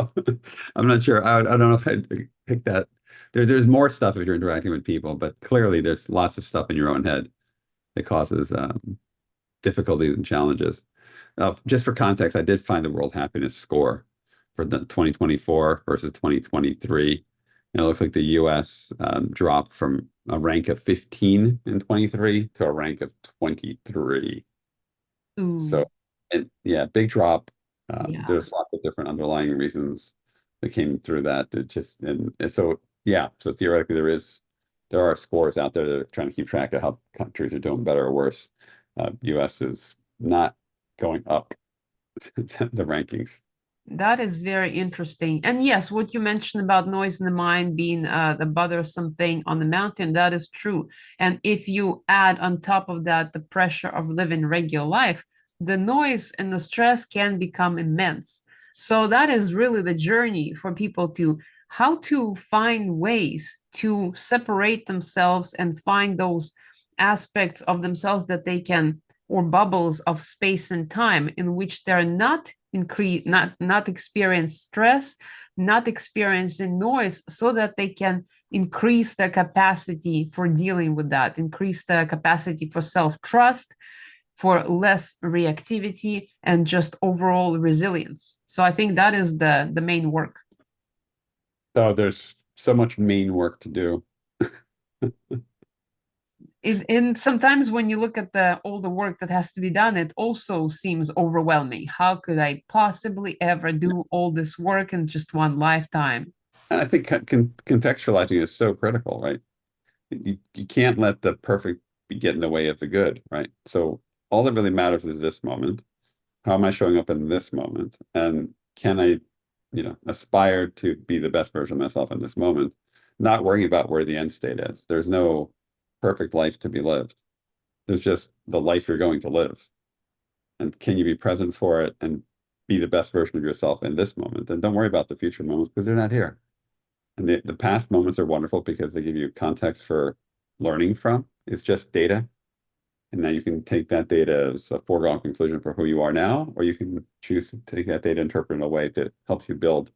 I'm not sure. I don't know if I'd pick that. There's more stuff if you're interacting with people, but clearly there's lots of stuff in your own head that causes difficulties and challenges. Just for context, I did find the world happiness score for the 2024 versus 2023. And it looks like the US dropped from a rank of 15 in 23 to a rank of 23. Ooh, So, and yeah, big drop. yeah. There's lots of different underlying reasons that came through that. It just and so yeah, so theoretically there are scores out there that are trying to keep track of how countries are doing better or worse. US is not going up the rankings. That is very interesting. And yes, what you mentioned about noise in the mind being the bothersome thing on the mountain, that is true. And if you add on top of that the pressure of living regular life, the noise and the stress can become immense. So that is really the journey for people to how to find ways to separate themselves and find those aspects of themselves that they can or bubbles of space and time in which they're not increase not experience stress, not experiencing noise, so that they can increase their capacity for dealing with that, increase the capacity for self-trust, for less reactivity, and just overall resilience. So I think that is the main work. So there's so much main work to do. And sometimes when you look at the all the work that has to be done, it also seems overwhelming. How could I possibly ever do all this work in just one lifetime? And I think contextualizing is so critical, right? You can't let the perfect get in the way of the good, right? So all that really matters is this moment. How am I showing up in this moment? And can I, aspire to be the best version of myself in this moment, not worrying about where the end state is. There's no perfect life to be lived. There's just the life you're going to live. And can you be present for it and be the best version of yourself in this moment? And don't worry about the future moments because they're not here. And the past moments are wonderful because they give you context for learning from. It's just data. And now you can take that data as a foregone conclusion for who you are now, or you can choose to take that data, interpret in a way that helps you build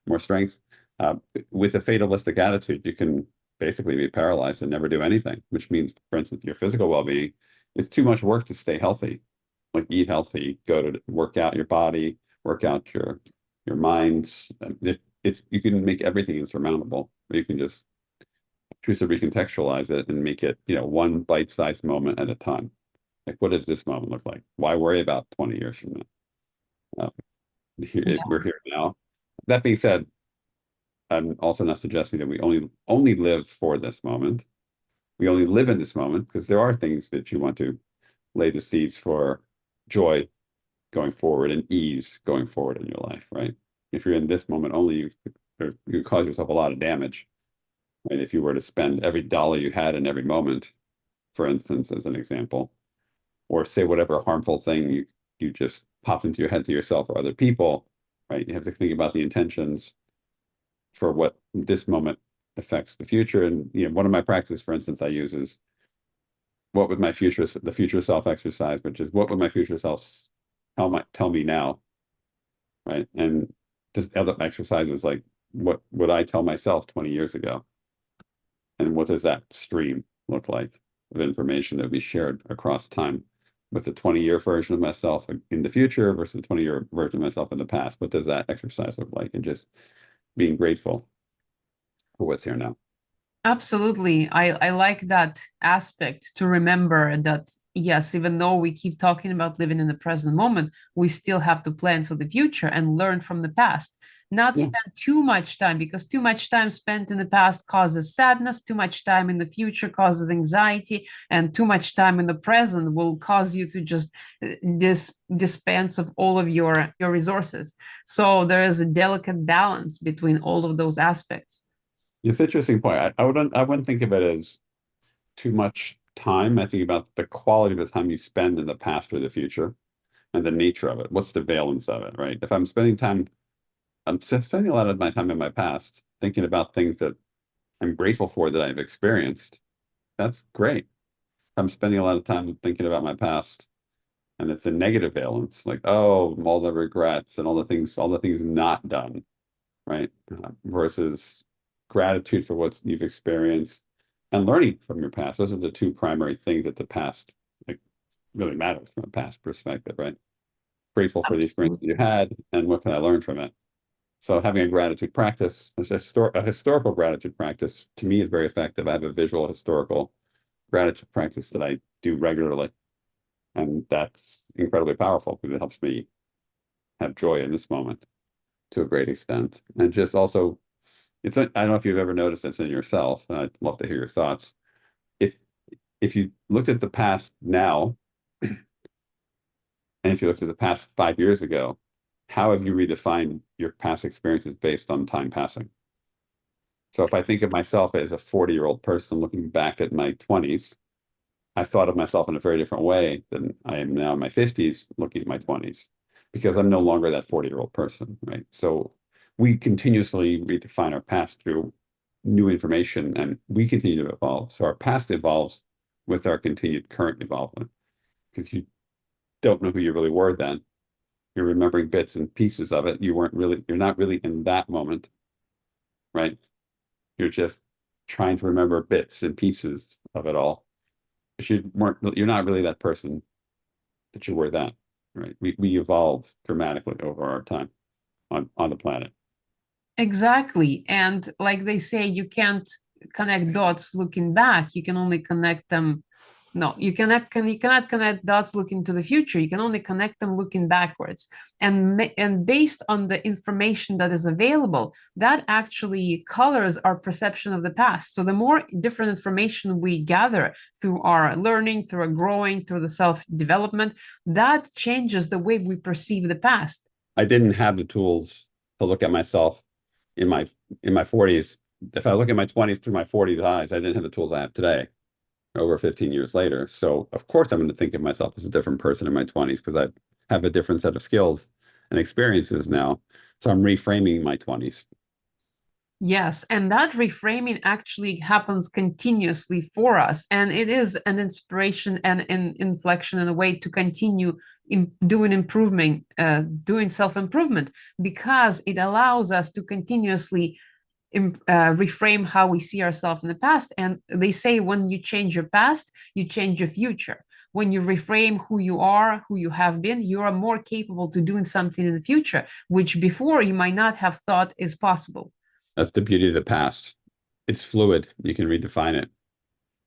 more strength. Uh, with a fatalistic attitude, you can basically be paralyzed and never do anything, which means, for instance, your physical well-being, it's too much work to stay healthy. Like eat healthy, go to work out your body, work out your minds. It's you can make everything insurmountable, or you can just choose to recontextualize it and make it, one bite-sized moment at a time. Like, what does this moment look like? Why worry about 20 years from now? Yeah. We're here now. That being said, I'm also not suggesting that we only live for this moment. We only live in this moment because there are things that you want to lay the seeds for joy going forward and ease going forward in your life, right? If you're in this moment only, you cause yourself a lot of damage. Right? If you were to spend every dollar you had in every moment, for instance, as an example, or say whatever harmful thing you just popped into your head to yourself or other people, right? You have to think about the intentions for what this moment affects the future. And one of my practices, for instance, I use is what would the future self exercise, which is what would my future self tell me now, right? And this other exercise is like, what would I tell myself 20 years ago? And what does that stream look like of information that we shared across time with the 20-year version of myself in the future versus the 20-year version of myself in the past? What does that exercise look like? And just being grateful for what's here now. Absolutely. I like that aspect to remember that, yes, even though we keep talking about living in the present moment, we still have to plan for the future and learn from the past. Not Yeah. spend too much time because too much time spent in the past causes sadness, too much time in the future causes anxiety, and too much time in the present will cause you to just dispense of all of your resources. So there is a delicate balance between all of those aspects. It's an interesting point. I wouldn't think of it as too much time. I think about the quality of the time you spend in the past or the future and the nature of it. What's the valence of it, right? If I'm spending a lot of my time in my past thinking about things that I'm grateful for that I've experienced. That's great. I'm spending a lot of time thinking about my past and it's a negative valence, like, oh, all the regrets and all the things not done, right? Versus gratitude for what you've experienced and learning from your past. Those are the two primary things that the past like really matters from a past perspective, right? Grateful for the experience that you Absolutely. had, and what can I learn from it? So having a gratitude practice, a historical gratitude practice, to me is very effective. I have a visual historical gratitude practice that I do regularly, and that's incredibly powerful because it helps me have joy in this moment to a great extent. And just also, I don't know if you've ever noticed this in yourself, and I'd love to hear your thoughts. If if you looked at the past now, and if you looked at the past 5 years ago, how have you redefined your past experiences based on time passing? So if I think of myself as a 40-year-old person looking back at my 20s, I thought of myself in a very different way than I am now in my 50s looking at my 20s, because I'm no longer that 40-year-old person, right? So we continuously redefine our past through new information, and we continue to evolve. So our past evolves with our continued current evolvement, because you don't know who you really were then. You're remembering bits and pieces of it. You're not really in that moment, right? You're just trying to remember bits and pieces of it all. You're not really that person that you were then, right? We evolve dramatically over our time on the planet. Exactly. And like they say, you can't connect dots looking back. You can only connect them. No, you cannot connect dots looking to the future. You can only connect them looking backwards. And based on the information that is available, that actually colors our perception of the past. So the more different information we gather through our learning, through our growing, through the self-development, that changes the way we perceive the past. I didn't have the tools to look at myself in my 40s. If I look at my 20s through my 40s eyes, I didn't have the tools I have today over 15 years later. So of course I'm going to think of myself as a different person in my 20s because I have a different set of skills and experiences now. So I'm reframing my 20s. Yes, and that reframing actually happens continuously for us. And it is an inspiration and an inflection in a way to continue doing improvement, doing self-improvement, because it allows us to continuously reframe how we see ourselves in the past. And they say when you change your past, you change your future. When you reframe who you are, who you have been, you are more capable to doing something in the future, which before you might not have thought is possible. That's the beauty of the past. It's fluid. You can redefine it.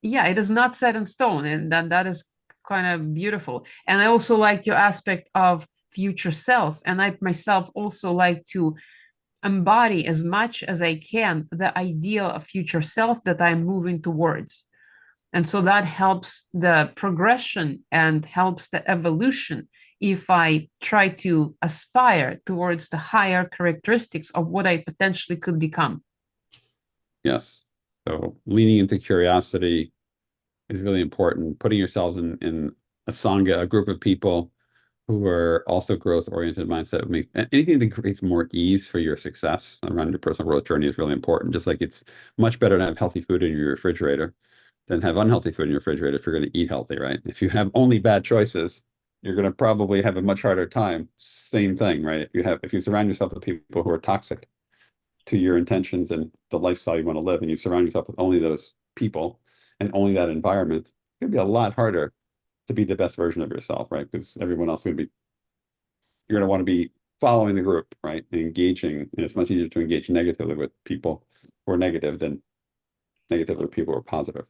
Yeah, it is not set in stone, and that is kind of beautiful. And I also like your aspect of future self, and I myself also like to embody as much as I can the ideal of future self that I'm moving towards. And so that helps the progression and helps the evolution if I try to aspire towards the higher characteristics of what I potentially could become. Yes. So leaning into curiosity is really important. Putting yourselves in a sangha, a group of people who are also growth oriented mindset makes anything that creates more ease for your success around your personal growth journey is really important. Just like it's much better to have healthy food in your refrigerator than have unhealthy food in your refrigerator if you're going to eat healthy, right? If you have only bad choices, you're going to probably have a much harder time. Same thing, right? If you surround yourself with people who are toxic to your intentions and the lifestyle you want to live, and you surround yourself with only those people and only that environment, it's going to be a lot harder to be the best version of yourself, right? Because everyone else is going to be, you're going to want to be following the group, right? And engaging. And it's much easier to engage negatively with people who are negative than negatively with people who are positive.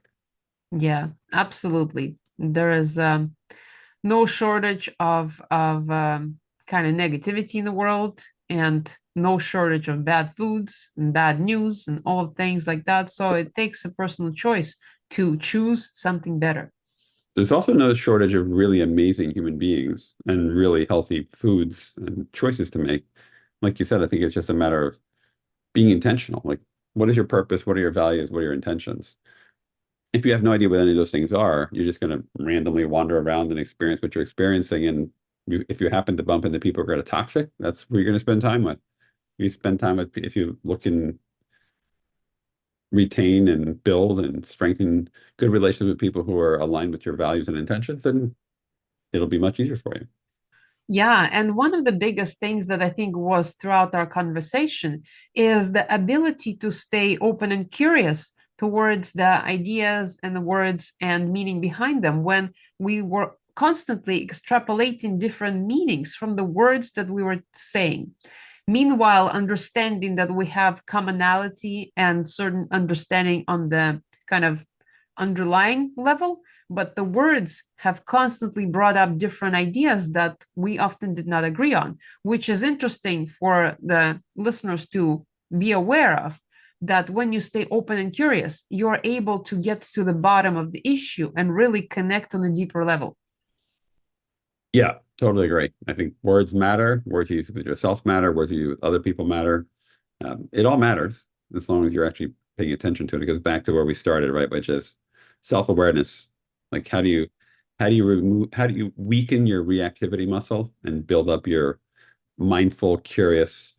Yeah, absolutely. There is no shortage of kind of negativity in the world, and no shortage of bad foods and bad news and all things like that. So it takes a personal choice to choose something better. There's also no shortage of really amazing human beings and really healthy foods and choices to make. Like you said, I think it's just a matter of being intentional. Like, what is your purpose? What are your values? What are your intentions? If you have no idea what any of those things are, you're just going to randomly wander around and experience what you're experiencing. And if you happen to bump into people who are toxic, that's who you're going to spend time with. You spend time with, if you look and retain and build and strengthen good relations with people who are aligned with your values and intentions, then it'll be much easier for you. Yeah, and one of the biggest things that I think was throughout our conversation is the ability to stay open and curious towards the ideas and the words and meaning behind them. When we were constantly extrapolating different meanings from the words that we were saying. Meanwhile, understanding that we have commonality and certain understanding on the kind of underlying level, but the words have constantly brought up different ideas that we often did not agree on, which is interesting for the listeners to be aware of. That when you stay open and curious, you're able to get to the bottom of the issue and really connect on a deeper level. Yeah, totally agree. I think words matter. Words you use with yourself matter. Words you use with other people matter. It all matters as long as you're actually paying attention to it. It goes back to where we started, right? Which is self-awareness. Like how do you weaken your reactivity muscle and build up your mindful, curious,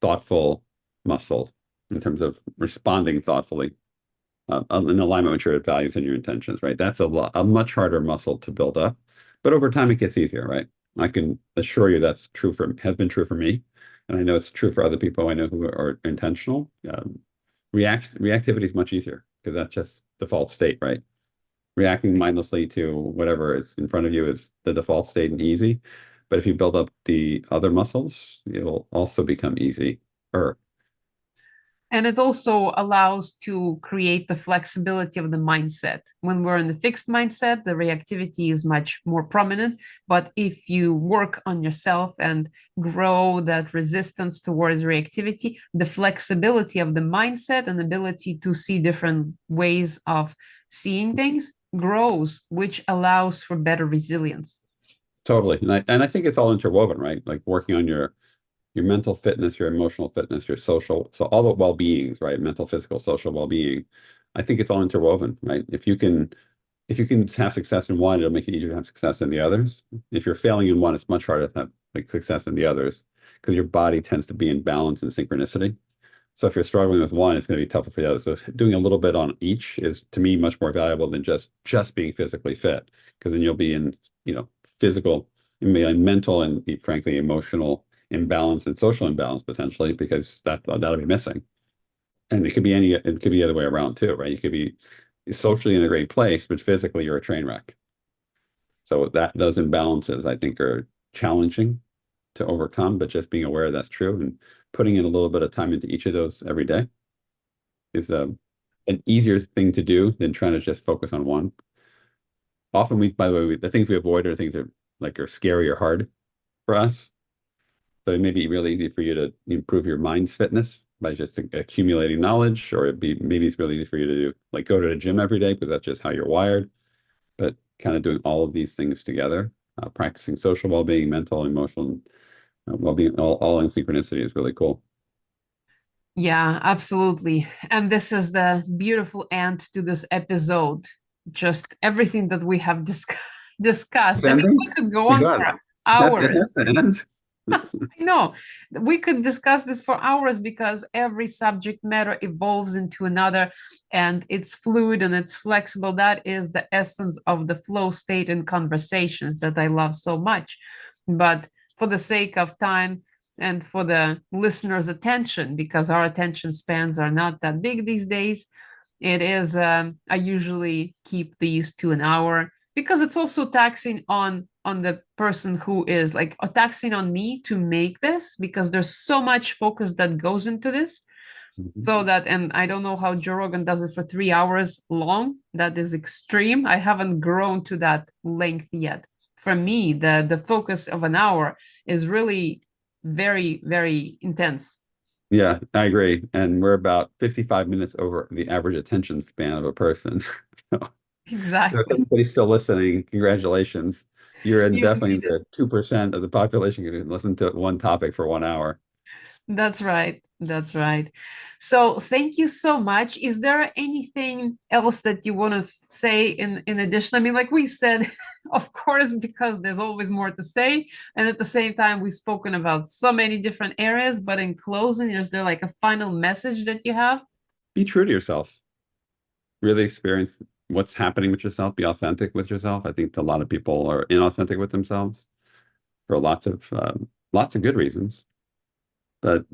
thoughtful muscle in terms of responding thoughtfully in alignment with your values and your intentions, right? That's a much harder muscle to build up, but over time it gets easier, right? I can assure you that's has been true for me, and I know it's true for other people I know who are intentional. Reactivity is much easier because that's just default state, right? Reacting mindlessly to whatever is in front of you is the default state and easy. But if you build up the other muscles, it'll also become easy. Or And it also allows to create the flexibility of the mindset. When we're in the fixed mindset, the reactivity is much more prominent. But if you work on yourself and grow that resistance towards reactivity, the flexibility of the mindset and ability to see different ways of seeing things grows, which allows for better resilience. totally. And I think it's all interwoven, right? Like working on your mental fitness, your emotional fitness, your social, so all the well-beings, right? Mental, physical, social well-being. I think it's all interwoven, right? If you can have success in one, it'll make it easier to have success in the others. If you're failing in one, it's much harder to have like success in the others because your body tends to be in balance and synchronicity. So if you're struggling with one, it's going to be tougher for the other. So doing a little bit on each is to me much more valuable than just being physically fit, because then you'll be in, physical, mental, and frankly emotional imbalance and social imbalance potentially because that'll be missing. And it could be the other way around too, right? You could be socially in a great place, but physically you're a train wreck. So those imbalances I think are challenging to overcome, but just being aware that's true and putting in a little bit of time into each of those every day is an easier thing to do than trying to just focus on one. Often by the way, the things we avoid are things that are scary or hard for us. So it may be really easy for you to improve your mind's fitness by just accumulating knowledge, or maybe it's really easy for you to do like go to the gym every day because that's just how you're wired. But kind of doing all of these things together, practicing social well-being, mental, emotional well-being, all in synchronicity is really cool. Yeah, absolutely. And this is the beautiful end to this episode. Just everything that we have discussed. I mean, Ending? we could go My on God, for it has hours. to end. I know we could discuss this for hours because every subject matter evolves into another and it's fluid and it's flexible. That is the essence of the flow state in conversations that I love so much. But for the sake of time and for the listener's attention, because our attention spans are not that big these days, it is, I usually keep these to an hour because it's also taxing on the person who is like taxing on me to make this because there's so much focus that goes into this. Mhm. So that, and I don't know how Joe Rogan does it for 3 hours long. That is extreme. I haven't grown to that length yet. For me, the focus of an hour is really very, very intense. Yeah, I agree. And we're about 55 minutes over the average attention span of a person. So if Exactly. anybody's still listening, congratulations. You're in You definitely made it. the 2% of the population who can listen to one topic for 1 hour. That's right. That's right. So thank you so much. Is there anything else that you want to say in addition? I mean, like we said, of course, because there's always more to say. And at the same time, we've spoken about so many different areas. But in closing, is there like a final message that you have? Be true to yourself. Really experience what's happening with yourself. Be authentic with yourself. I think a lot of people are inauthentic with themselves for lots of good reasons. But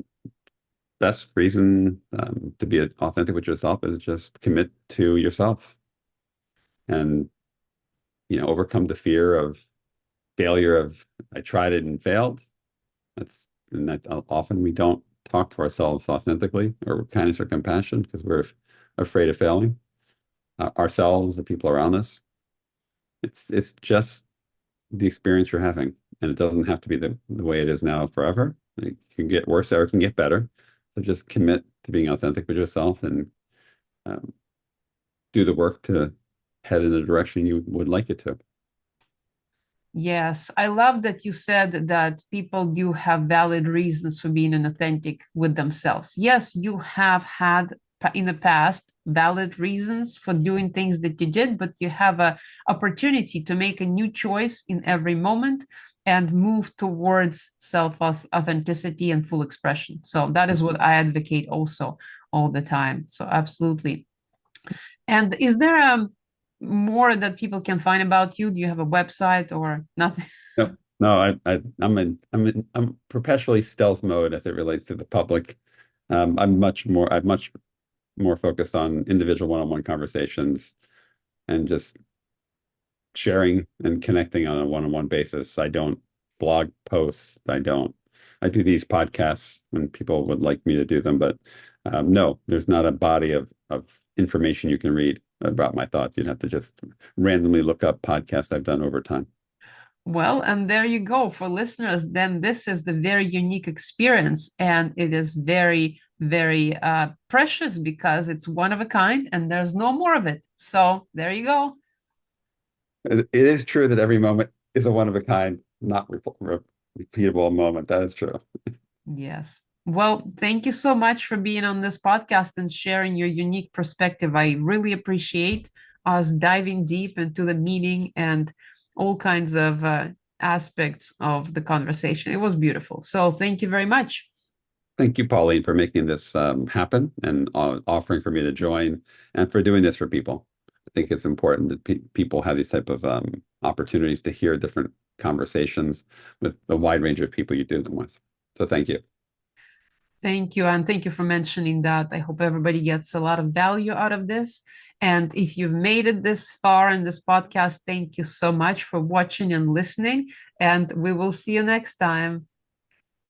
best reason to be authentic with yourself is just commit to yourself and overcome the fear of failure of I tried it and failed. And that often we don't talk to ourselves authentically or with kindness or compassion because we're afraid of failing ourselves, the people around us. It's just the experience you're having, and it doesn't have to be the way it is now forever. It can get worse or it can get better. So just commit to being authentic with yourself and um, do the work to head in the direction you would like it to. Yes, I love that you said that people do have valid reasons for being inauthentic with themselves. Yes, you have had in the past valid reasons for doing things that you did, but you have a opportunity to make a new choice in every moment and move towards self authenticity and full expression. So that is what I advocate also all the time. So absolutely. And is there more that people can find about you? Do you have a website or nothing? No, no, I'm perpetually stealth mode as it relates to the public. I'm much more focused on individual one-on-one conversations and just sharing and connecting on a one-on-one basis. I don't blog posts. I do these podcasts when people would like me to do them, but no, there's not a body of information you can read about my thoughts. You'd have to just randomly look up podcasts I've done over time. Well, and there you go. For listeners, then this is the very unique experience, and it is very, very precious because it's one of a kind and there's no more of it. So there you go. It is true that every moment is a one of a kind, not repeatable moment. That is true. Yes. Well, thank you so much for being on this podcast and sharing your unique perspective. I really appreciate us diving deep into the meaning and all kinds of aspects of the conversation. It was beautiful. So, thank you very much. Thank you, Pauline, for making this happen and offering for me to join and for doing this for people. I think it's important that people have these type of opportunities to hear different conversations with the wide range of people you do them with. So thank you. Thank you. And thank you for mentioning that. I hope everybody gets a lot of value out of this. And if you've made it this far in this podcast, thank you so much for watching and listening. And we will see you next time.